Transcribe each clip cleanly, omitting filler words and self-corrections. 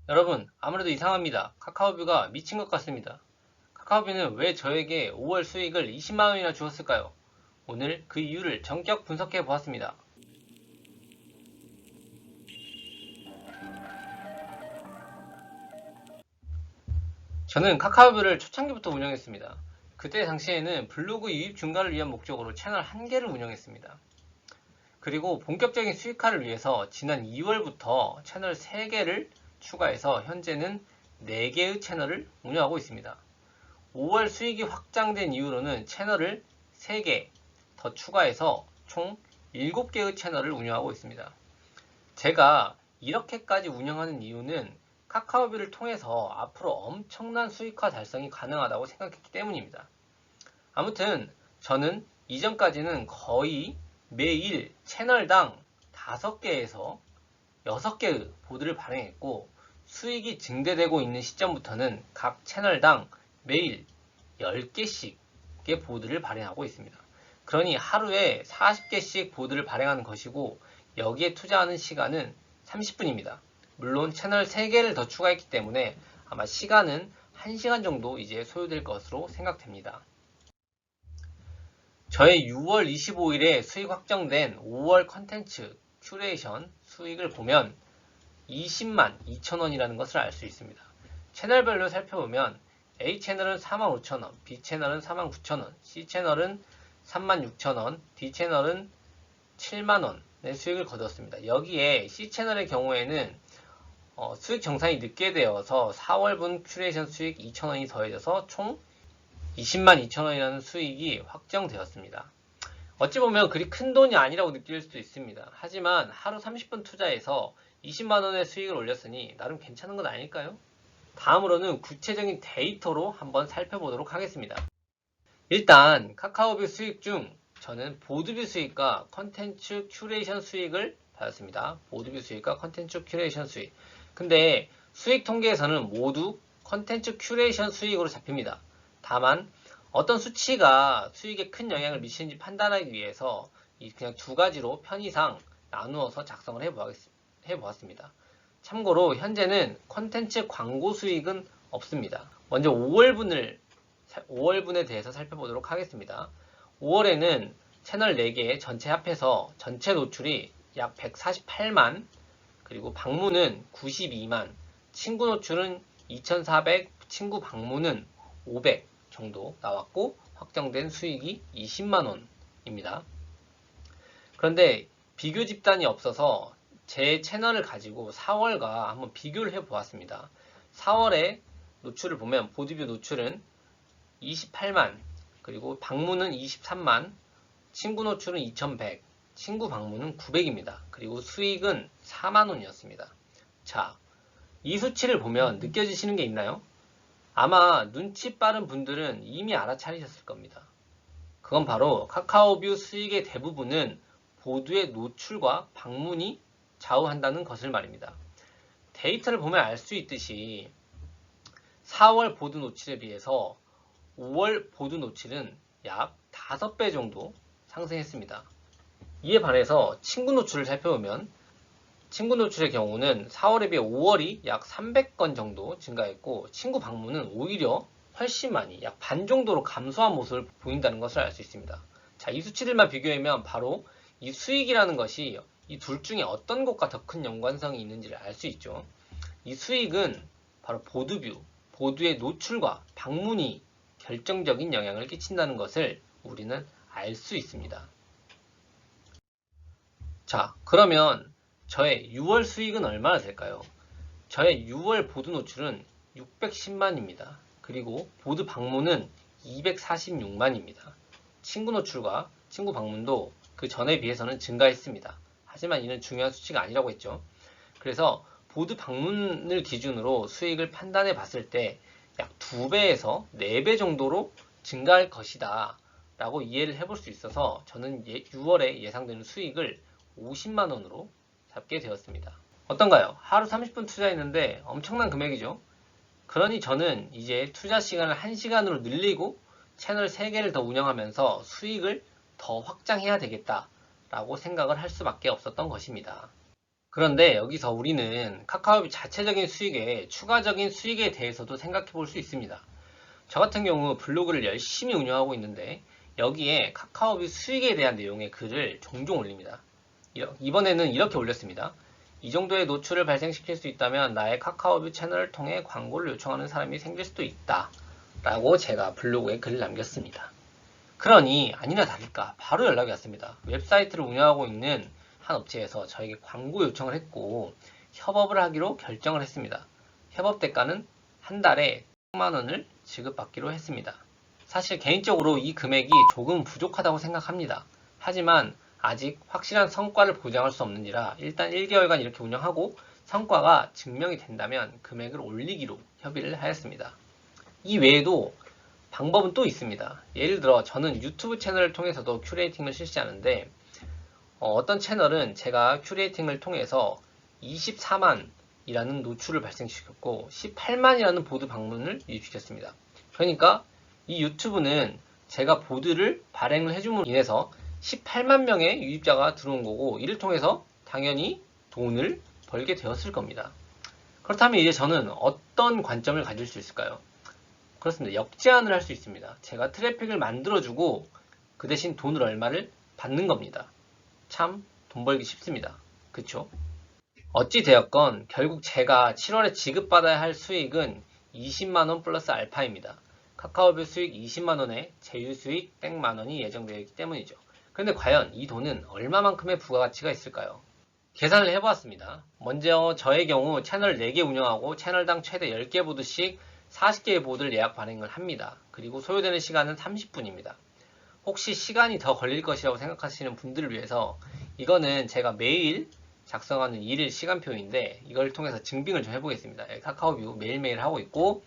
여러분, 아무래도 이상합니다. 카카오뷰가 미친 것 같습니다. 카카오뷰는 왜 저에게 5월 수익을 20만원이나 주었을까요? 오늘 그 이유를 전격 분석해 보았습니다. 저는 카카오뷰를 초창기부터 운영했습니다. 그때 당시에는 블로그 유입 증가를 위한 목적으로 채널 1개를 운영했습니다. 그리고 본격적인 수익화를 위해서 지난 2월부터 채널 3개를 추가해서 현재는 4개의 채널을 운영하고 있습니다. 5월 수익이 확장된 이후로는 채널을 3개 더 추가해서 총 7개의 채널을 운영하고 있습니다. 제가 이렇게까지 운영하는 이유는 카카오뷰를 통해서 앞으로 엄청난 수익화 달성이 가능하다고 생각했기 때문입니다. 아무튼 저는 이전까지는 거의 매일 채널당 5개에서 6개의 보드를 발행했고, 수익이 증대되고 있는 시점부터는 각 채널당 매일 10개씩의 보드를 발행하고 있습니다. 그러니 하루에 40개씩 보드를 발행하는 것이고, 여기에 투자하는 시간은 30분입니다. 물론 채널 3개를 더 추가했기 때문에 아마 시간은 1시간 정도 이제 소요될 것으로 생각됩니다. 저의 6월 25일에 수익 확정된 5월 컨텐츠 큐레이션 수익을 보면 20만 2천원이라는 것을 알 수 있습니다. 채널별로 살펴보면 A채널은 45,000원, B채널은 49,000원, C채널은 36,000원, D채널은 7만원의 수익을 거뒀습니다. 여기에 C채널의 경우에는 수익 정산이 늦게 되어서 4월분 큐레이션 수익 2,000원이 더해져서 총 20만 2천원이라는 수익이 확정되었습니다. 어찌 보면 그리 큰 돈이 아니라고 느낄 수도 있습니다. 하지만 하루 30분 투자해서 20만원의 수익을 올렸으니 나름 괜찮은 것 아닐까요? 다음으로는 구체적인 데이터로 한번 살펴보도록 하겠습니다. 일단 카카오뷰 수익 중 저는 보드뷰 수익과 컨텐츠 큐레이션 수익을 받았습니다. 보드뷰 수익과 컨텐츠 큐레이션 수익. 근데 수익 통계에서는 모두 컨텐츠 큐레이션 수익으로 잡힙니다. 다만 어떤 수치가 수익에 큰 영향을 미치는지 판단하기 위해서 그냥 두 가지로 편의상 나누어서 작성을 해보았습니다. 참고로 현재는 컨텐츠 광고 수익은 없습니다. 먼저 5월분에 대해서 살펴보도록 하겠습니다. 5월에는 채널 4개 전체 합해서 전체 노출이 약 148만, 그리고 방문은 92만, 친구 노출은 2400, 친구 방문은 500 정도 나왔고, 확정된 수익이 20만원입니다. 그런데 비교 집단이 없어서 제 채널을 가지고 4월과 한번 비교를 해 보았습니다. 4월에 노출을 보면 보드뷰 노출은 28만, 그리고 방문은 23만, 친구 노출은 2100, 친구 방문은 900입니다. 그리고 수익은 4만원이었습니다. 자, 이 수치를 보면 느껴지시는 게 있나요? 아마 눈치 빠른 분들은 이미 알아차리셨을 겁니다. 그건 바로 카카오뷰 수익의 대부분은 보드의 노출과 방문이 좌우한다는 것을 말입니다. 데이터를 보면 알 수 있듯이 4월 보드 노출에 비해서 5월 보드 노출은 약 5배 정도 상승했습니다. 이에 반해서 친구 노출을 살펴보면 친구 노출의 경우는 4월에 비해 5월이 약 300건 정도 증가했고, 친구 방문은 오히려 훨씬 많이 약 반 정도로 감소한 모습을 보인다는 것을 알 수 있습니다. 자, 이 수치들만 비교하면 바로 이 수익이라는 것이 이 둘 중에 어떤 것과 더 큰 연관성이 있는지를 알 수 있죠. 이 수익은 바로 보드뷰, 보드의 노출과 방문이 결정적인 영향을 끼친다는 것을 우리는 알 수 있습니다. 자, 그러면 저의 6월 수익은 얼마나 될까요? 저의 6월 보드 노출은 610만입니다. 그리고 보드 방문은 246만입니다. 친구 노출과 친구 방문도 그 전에 비해서는 증가했습니다. 하지만 이는 중요한 수치가 아니라고 했죠. 그래서 보드 방문을 기준으로 수익을 판단해 봤을 때 약 2배에서 4배 정도로 증가할 것이다 라고 이해를 해볼 수 있어서 저는 6월에 예상되는 수익을 50만원으로 잡게 되었습니다. 어떤가요? 하루 30분 투자했는데 엄청난 금액이죠. 그러니 저는 이제 투자 시간을 1시간으로 늘리고 채널 3개를 더 운영하면서 수익을 더 확장해야 되겠다라고 생각을 할 수밖에 없었던 것입니다. 그런데 여기서 우리는 카카오비 자체적인 수익에 추가적인 수익에 대해서도 생각해 볼 수 있습니다. 저 같은 경우 블로그를 열심히 운영하고 있는데 여기에 카카오비 수익에 대한 내용의 글을 종종 올립니다. 이번에는 이렇게 올렸습니다. 이 정도의 노출을 발생시킬 수 있다면 나의 카카오뷰 채널을 통해 광고를 요청하는 사람이 생길 수도 있다 라고 제가 블로그에 글을 남겼습니다. 그러니 아니나 다를까 바로 연락이 왔습니다. 웹사이트를 운영하고 있는 한 업체에서 저에게 광고 요청을 했고 협업을 하기로 결정을 했습니다. 협업 대가는 한 달에 100만 원을 지급받기로 했습니다. 사실 개인적으로 이 금액이 조금 부족하다고 생각합니다. 하지만 아직 확실한 성과를 보장할 수 없느니라 일단 1개월간 이렇게 운영하고 성과가 증명이 된다면 금액을 올리기로 협의를 하였습니다. 이 외에도 방법은 또 있습니다. 예를 들어 저는 유튜브 채널을 통해서도 큐레이팅을 실시하는데 어떤 채널은 제가 큐레이팅을 통해서 24만이라는 노출을 발생시켰고 18만이라는 보드 방문을 유입시켰습니다. 그러니까 이 유튜브는 제가 보드를 발행을 해줌으로 인해서 18만 명의 유입자가 들어온 거고 이를 통해서 당연히 돈을 벌게 되었을 겁니다. 그렇다면 이제 저는 어떤 관점을 가질 수 있을까요? 그렇습니다. 역제한을 할 수 있습니다. 제가 트래픽을 만들어주고 그 대신 돈을 얼마를 받는 겁니다. 참 돈 벌기 쉽습니다. 그쵸? 어찌 되었건 결국 제가 7월에 지급받아야 할 수익은 20만원 플러스 알파입니다. 카카오뷰 수익 20만원에 제휴 수익 100만원이 예정되어 있기 때문이죠. 그런데 과연 이 돈은 얼마만큼의 부가가치가 있을까요? 계산을 해보았습니다. 먼저 저의 경우 채널 4개 운영하고 채널당 최대 10개 보드씩 40개의 보드를 예약 발행을 합니다. 그리고 소요되는 시간은 30분입니다. 혹시 시간이 더 걸릴 것이라고 생각하시는 분들을 위해서 이거는 제가 매일 작성하는 일일 시간표인데 이걸 통해서 증빙을 좀 해보겠습니다. 카카오뷰 매일매일 하고 있고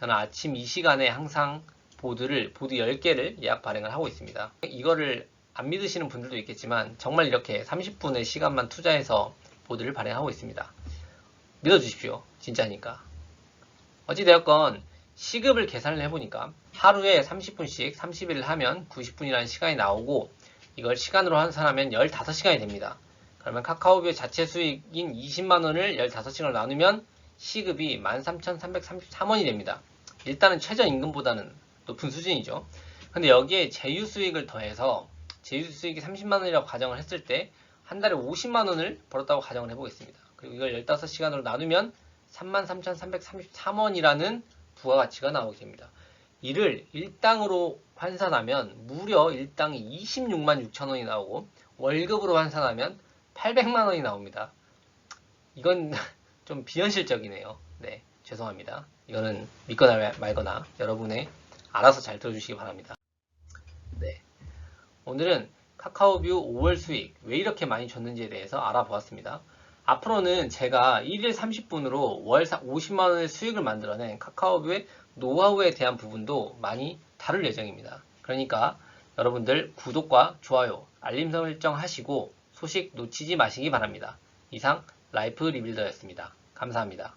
저는 아침 이 시간에 항상 보드 10개를 예약 발행을 하고 있습니다. 이거를 안 믿으시는 분들도 있겠지만 정말 이렇게 30분의 시간만 투자해서 보드를 발행하고 있습니다. 믿어주십시오. 진짜니까. 어찌되었건 시급을 계산을 해보니까 하루에 30분씩 30일을 하면 90분이라는 시간이 나오고 이걸 시간으로 환산하면 15시간이 됩니다. 그러면 카카오뷰 자체 수익인 20만원을 15시간으로 나누면 시급이 13,333원이 됩니다. 일단은 최저임금보다는 높은 수준이죠. 근데 여기에 제휴 수익을 더해서 제휴 수익이 30만원이라고 가정을 했을 때 한 달에 50만원을 벌었다고 가정을 해보겠습니다. 그리고 이걸 15시간으로 나누면 33,333원이라는 부가가치가 나오게 됩니다. 이를 일당으로 환산하면 무려 일당이 26만 6천원이 나오고 월급으로 환산하면 800만원이 나옵니다. 이건 좀 비현실적이네요. 네, 죄송합니다. 이거는 믿거나 말거나 여러분의 알아서 잘 들어주시기 바랍니다. 네, 오늘은 카카오뷰 5월 수익 왜 이렇게 많이 줬는지에 대해서 알아보았습니다. 앞으로는 제가 1일 30분으로 월 50만원의 수익을 만들어낸 카카오뷰의 노하우에 대한 부분도 많이 다룰 예정입니다. 그러니까 여러분들 구독과 좋아요, 알림 설정 하시고 소식 놓치지 마시기 바랍니다. 이상 라이프 리빌더였습니다. 감사합니다.